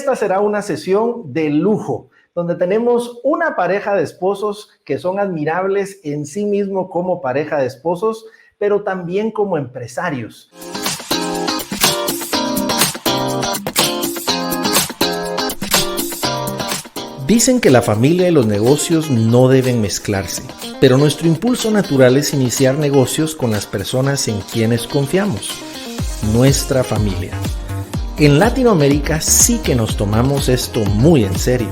esta será una sesión de lujo, donde tenemos una pareja de esposos que son admirables en sí mismo como pareja de esposos, pero también como empresarios. Dicen que la familia y los negocios no deben mezclarse, pero nuestro impulso natural es iniciar negocios con las personas en quienes confiamos, nuestra familia. En Latinoamérica sí que nos tomamos esto muy en serio.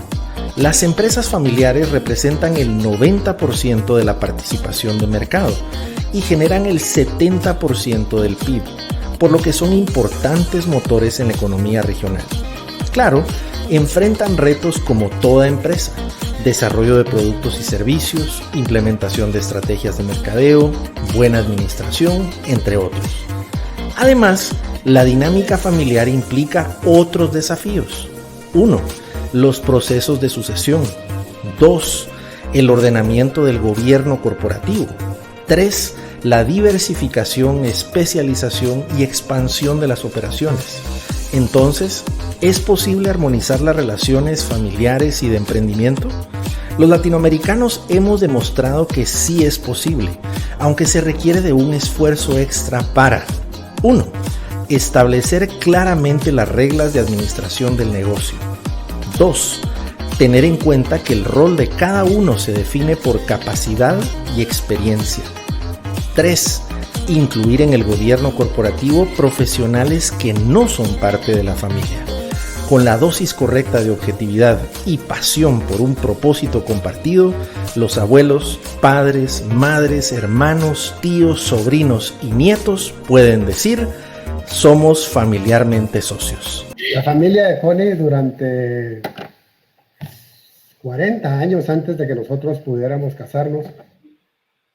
Las empresas familiares representan el 90% de la participación de mercado y generan el 70% del PIB, por lo que son importantes motores en la economía regional. Claro, enfrentan retos como toda empresa: desarrollo de productos y servicios, implementación de estrategias de mercadeo, buena administración, entre otros. Además, la dinámica familiar implica otros desafíos. 1. Los procesos de sucesión. 2. El ordenamiento del gobierno corporativo. 3. La diversificación, especialización y expansión de las operaciones. Entonces, ¿es posible armonizar las relaciones familiares y de emprendimiento? Los latinoamericanos hemos demostrado que sí es posible, aunque se requiere de un esfuerzo extra para 1. Establecer claramente las reglas de administración del negocio. 2. Tener en cuenta que el rol de cada uno se define por capacidad y experiencia. 3. Incluir en el gobierno corporativo profesionales que no son parte de la familia. Con la dosis correcta de objetividad y pasión por un propósito compartido, los abuelos, padres, madres, hermanos, tíos, sobrinos y nietos pueden decir: somos familiarmente socios. La familia de Connie, durante 40 años antes de que nosotros pudiéramos casarnos,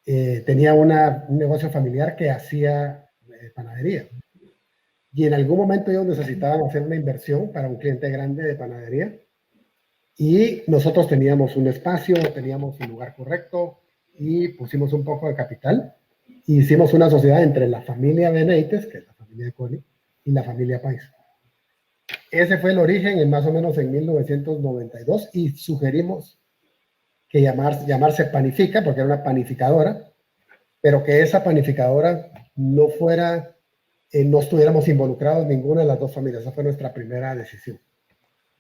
tenía un negocio familiar que hacía panadería. Y en algún momento ellos necesitaban hacer una inversión para un cliente grande de panadería. Y nosotros teníamos un espacio, teníamos un lugar correcto y pusimos un poco de capital. Y hicimos una sociedad entre la familia Benítez, que es la familia de Connie, y la familia Pais. Ese fue el origen, más o menos en 1992, y sugerimos que llamarse Panifica, porque era una panificadora, pero que esa panificadora no estuviéramos involucrados ninguna de las dos familias. Esa fue nuestra primera decisión.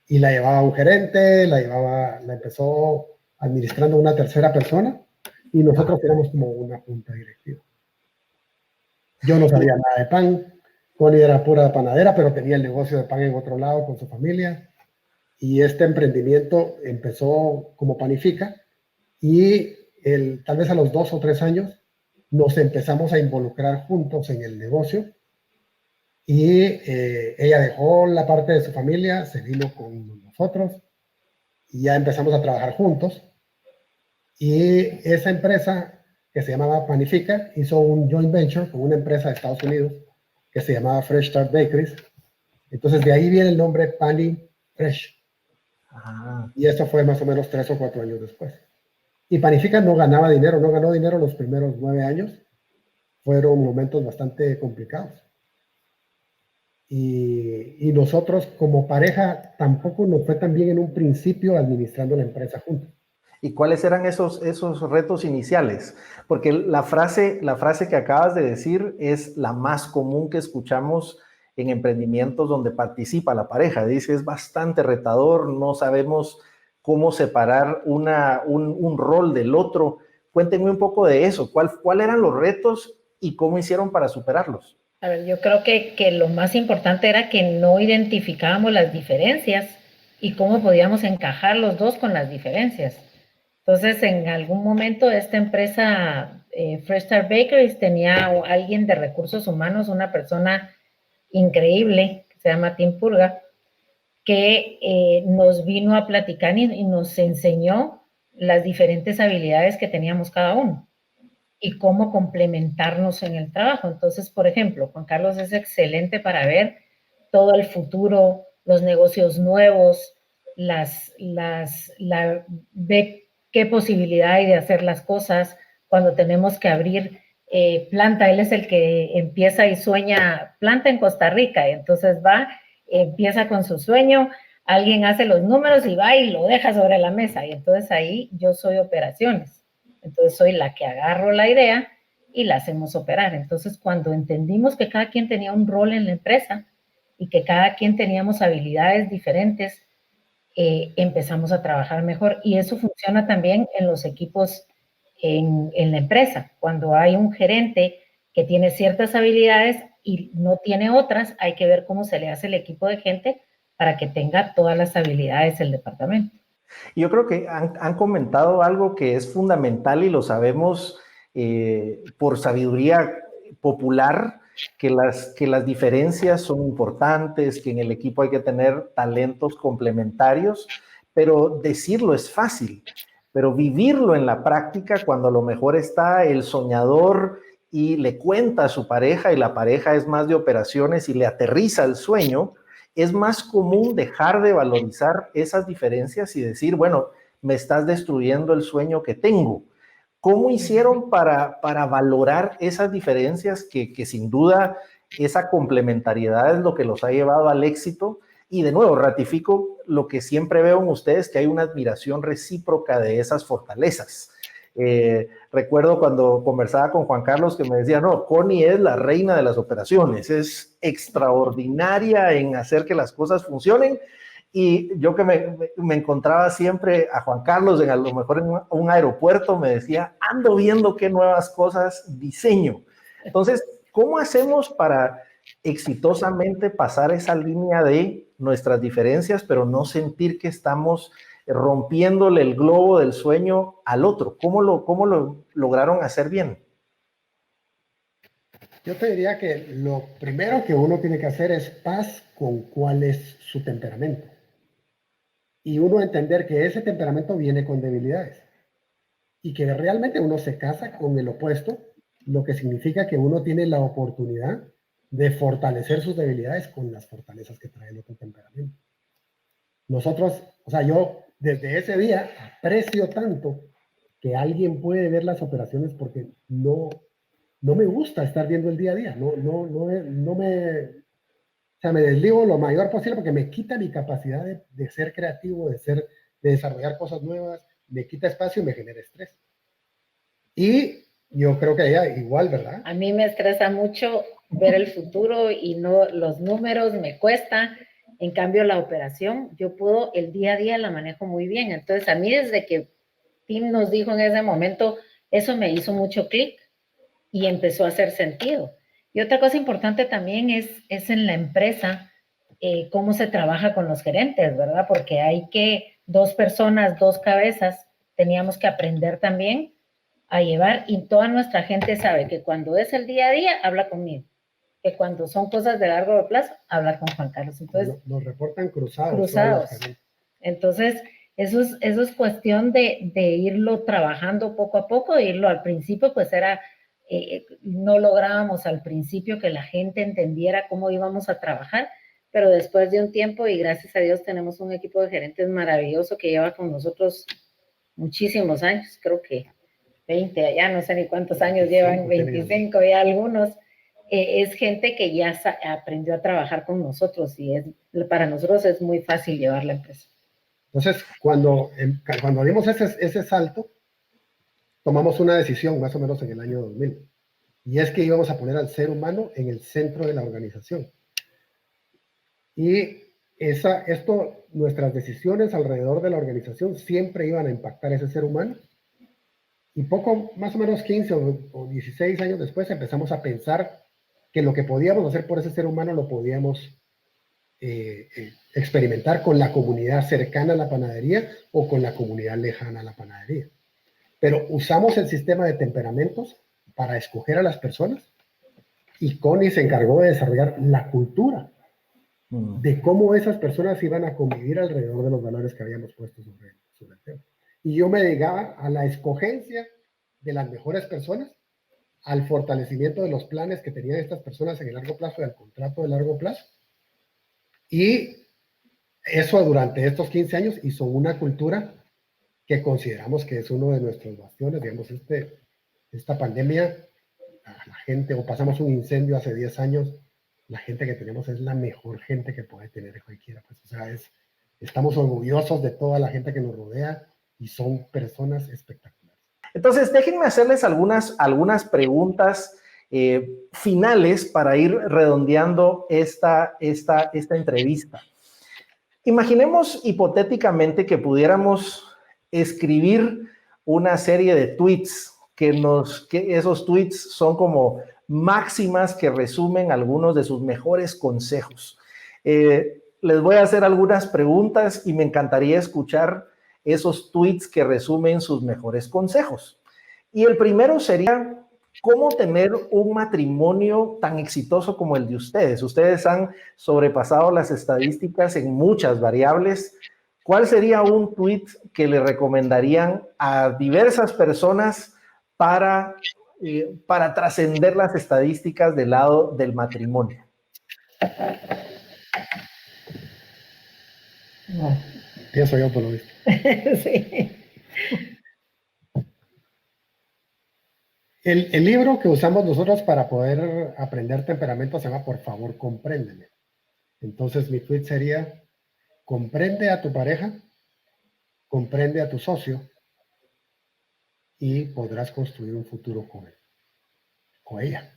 Y la llevaba un gerente, la empezó administrando una tercera persona, y nosotros éramos como una junta directiva. Yo no sabía nada de pan. Connie era pura panadera, pero tenía el negocio de pan en otro lado con su familia. Y este emprendimiento empezó como Panifica, y tal vez a los 2 o 3 años nos empezamos a involucrar juntos en el negocio. Y ella dejó la parte de su familia, se vino con nosotros y ya empezamos a trabajar juntos. Y esa empresa, que se llamaba Panifica, hizo un joint venture con una empresa de Estados Unidos que se llamaba Fresh Start Bakeries. Entonces de ahí viene el nombre Pani Fresh. Y eso fue más o menos 3 o 4 años después. Y Panifica no ganó dinero los primeros 9 años. Fueron momentos bastante complicados. Y nosotros como pareja tampoco nos fue tan bien en un principio administrando la empresa juntos. ¿Y cuáles eran esos retos iniciales? Porque la frase que acabas de decir es la más común que escuchamos en emprendimientos donde participa la pareja. Dice: es bastante retador, no sabemos cómo separar un rol del otro. Cuéntenme un poco de eso. ¿Cuáles eran los retos y cómo hicieron para superarlos? A ver, yo creo que lo más importante era que no identificábamos las diferencias y cómo podíamos encajar los dos con las diferencias. Entonces, en algún momento esta empresa, Fresh Start Bakeries, tenía alguien de recursos humanos, una persona increíble, que se llama Tim Purga, que nos vino a platicar y nos enseñó las diferentes habilidades que teníamos cada uno y cómo complementarnos en el trabajo. Entonces, por ejemplo, Juan Carlos es excelente para ver todo el futuro, los negocios nuevos, ve qué posibilidad hay de hacer las cosas cuando tenemos que abrir planta. Él es el que empieza y sueña planta en Costa Rica, y entonces empieza con su sueño, alguien hace los números y va y lo deja sobre la mesa. Y entonces ahí yo soy operaciones. Entonces soy la que agarro la idea y la hacemos operar. Entonces cuando entendimos que cada quien tenía un rol en la empresa y que cada quien teníamos habilidades diferentes, empezamos a trabajar mejor. Y eso funciona también en los equipos en la empresa. Cuando hay un gerente que tiene ciertas habilidades y no tiene otras, hay que ver cómo se le hace el equipo de gente para que tenga todas las habilidades del departamento. Yo creo que han comentado algo que es fundamental y lo sabemos por sabiduría popular, que las diferencias son importantes, que en el equipo hay que tener talentos complementarios, pero decirlo es fácil, pero vivirlo en la práctica, cuando a lo mejor está el soñador y le cuenta a su pareja y la pareja es más de operaciones y le aterriza el sueño, es más común dejar de valorizar esas diferencias y decir, bueno, me estás destruyendo el sueño que tengo. ¿Cómo hicieron para valorar esas diferencias que sin duda esa complementariedad es lo que los ha llevado al éxito? Y de nuevo, ratifico lo que siempre veo en ustedes, que hay una admiración recíproca de esas fortalezas. Recuerdo cuando conversaba con Juan Carlos que me decía, no, Connie es la reina de las operaciones, es extraordinaria en hacer que las cosas funcionen. Y yo que me encontraba siempre a Juan Carlos, a lo mejor en un aeropuerto, me decía, ando viendo qué nuevas cosas diseño. Entonces, ¿cómo hacemos para exitosamente pasar esa línea de nuestras diferencias, pero no sentir que estamos rompiéndole el globo del sueño al otro? ¿Cómo lo lograron hacer bien? Yo te diría que lo primero que uno tiene que hacer es paz con cuál es su temperamento. Y uno entender que ese temperamento viene con debilidades. Y que realmente uno se casa con el opuesto, lo que significa que uno tiene la oportunidad de fortalecer sus debilidades con las fortalezas que trae el otro temperamento. Nosotros, o sea, yo desde ese día aprecio tanto que alguien puede ver las operaciones porque no me gusta estar viendo el día a día, no me, o sea, me desligo lo mayor posible porque me quita mi capacidad de ser creativo, de desarrollar cosas nuevas, me quita espacio y me genera estrés. Y yo creo que ella igual, ¿verdad? A mí me estresa mucho ver el futuro y no los números, me cuesta. En cambio, la operación, yo puedo, el día a día la manejo muy bien. Entonces, a mí desde que Tim nos dijo en ese momento, eso me hizo mucho clic y empezó a hacer sentido. Y otra cosa importante también es en la empresa, cómo se trabaja con los gerentes, ¿verdad? Porque hay que, dos personas, dos cabezas, teníamos que aprender también a llevar y toda nuestra gente sabe que cuando es el día a día, habla conmigo. Que cuando son cosas de largo plazo, habla con Juan Carlos. Entonces, nos reportan cruzados. Cruzados. Entonces, eso es cuestión de irlo trabajando poco a poco, irlo al principio, pues era, no lográbamos al principio que la gente entendiera cómo íbamos a trabajar, pero después de un tiempo, y gracias a Dios tenemos un equipo de gerentes maravilloso que lleva con nosotros muchísimos años, creo que 20, ya no sé ni cuántos años llevan, 25 ya algunos, es gente que ya aprendió a trabajar con nosotros y para nosotros es muy fácil llevar la empresa. Entonces, cuando dimos ese salto, tomamos una decisión más o menos en el año 2000, y es que íbamos a poner al ser humano en el centro de la organización. Y nuestras decisiones alrededor de la organización siempre iban a impactar a ese ser humano. Y más o menos 15 o 16 años después, empezamos a pensar que lo que podíamos hacer por ese ser humano lo podíamos experimentar con la comunidad cercana a la panadería o con la comunidad lejana a la panadería. Pero usamos el sistema de temperamentos para escoger a las personas, y Connie se encargó de desarrollar la cultura de cómo esas personas iban a convivir alrededor de los valores que habíamos puesto sobre el tema. Y yo me dedicaba a la escogencia de las mejores personas, al fortalecimiento de los planes que tenían estas personas en el largo plazo y al contrato de largo plazo. Y eso durante estos 15 años hizo una cultura que consideramos que es uno de nuestros bastiones. Digamos, esta pandemia, la gente, o pasamos un incendio hace 10 años, la gente que tenemos es la mejor gente que puede tener cualquiera. Pues, o sea, Estamos orgullosos de toda la gente que nos rodea y son personas espectaculares. Entonces, déjenme hacerles algunas preguntas finales para ir redondeando esta entrevista. Imaginemos hipotéticamente que pudiéramos escribir una serie de tweets que esos tweets son como máximas que resumen algunos de sus mejores consejos. Les voy a hacer algunas preguntas y me encantaría escuchar esos tweets que resumen sus mejores consejos. Y el primero sería, ¿cómo tener un matrimonio tan exitoso como el de ustedes? Ustedes han sobrepasado las estadísticas en muchas variables. ¿Cuál sería un tweet que le recomendarían a diversas personas para trascender las estadísticas del lado del matrimonio? No, pienso yo por lo visto. Sí. El libro que usamos nosotros para poder aprender temperamento se llama Por favor, compréndeme. Entonces mi tweet sería, comprende a tu pareja, comprende a tu socio y podrás construir un futuro con él o ella.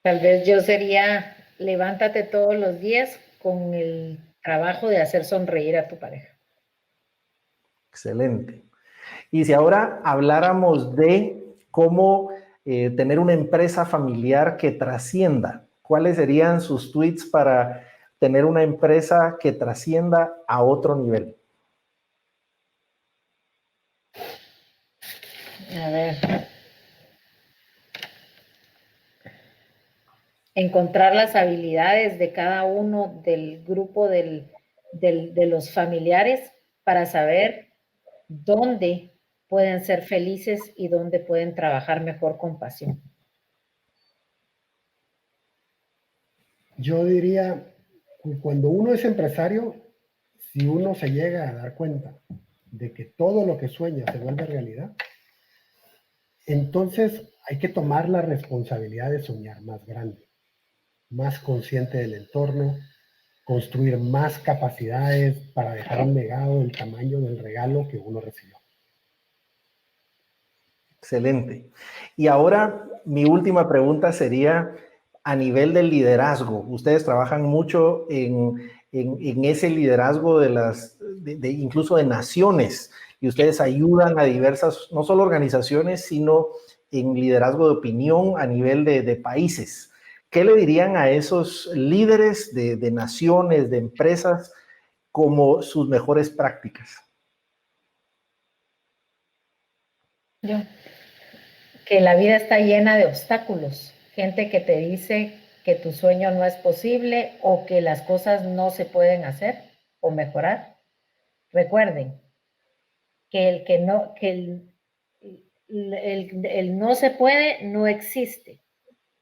Tal vez yo sería, levántate todos los días con el trabajo de hacer sonreír a tu pareja. Excelente. Y si ahora habláramos de cómo tener una empresa familiar que trascienda, ¿cuáles serían sus tweets para tener una empresa que trascienda a otro nivel? A ver. Encontrar las habilidades de cada uno del grupo de los familiares para saber dónde pueden ser felices y dónde pueden trabajar mejor con pasión. Yo diría, cuando uno es empresario, si uno se llega a dar cuenta de que todo lo que sueña se vuelve realidad, entonces hay que tomar la responsabilidad de soñar más grande, más consciente del entorno, construir más capacidades para dejar un legado del tamaño del regalo que uno recibió. Excelente. Y ahora mi última pregunta sería a nivel del liderazgo. Ustedes trabajan mucho en ese liderazgo incluso de naciones, y ustedes ayudan a diversas, no solo organizaciones, sino en liderazgo de opinión a nivel de países. ¿Qué le dirían a esos líderes de naciones, de empresas, como sus mejores prácticas? Que la vida está llena de obstáculos, gente que te dice que tu sueño no es posible o que las cosas no se pueden hacer o mejorar. Recuerden que el no se puede no existe.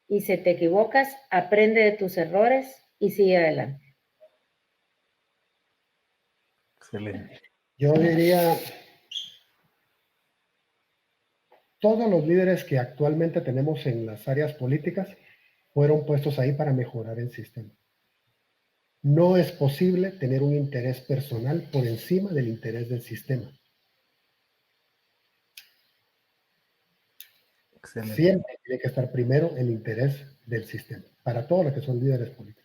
Y si te equivocas, aprende de tus errores y sigue adelante. Excelente. Yo diría, todos los líderes que actualmente tenemos en las áreas políticas fueron puestos ahí para mejorar el sistema. No es posible tener un interés personal por encima del interés del sistema. Excelente. Siempre tiene que estar primero el interés del sistema, para todos los que son líderes políticos.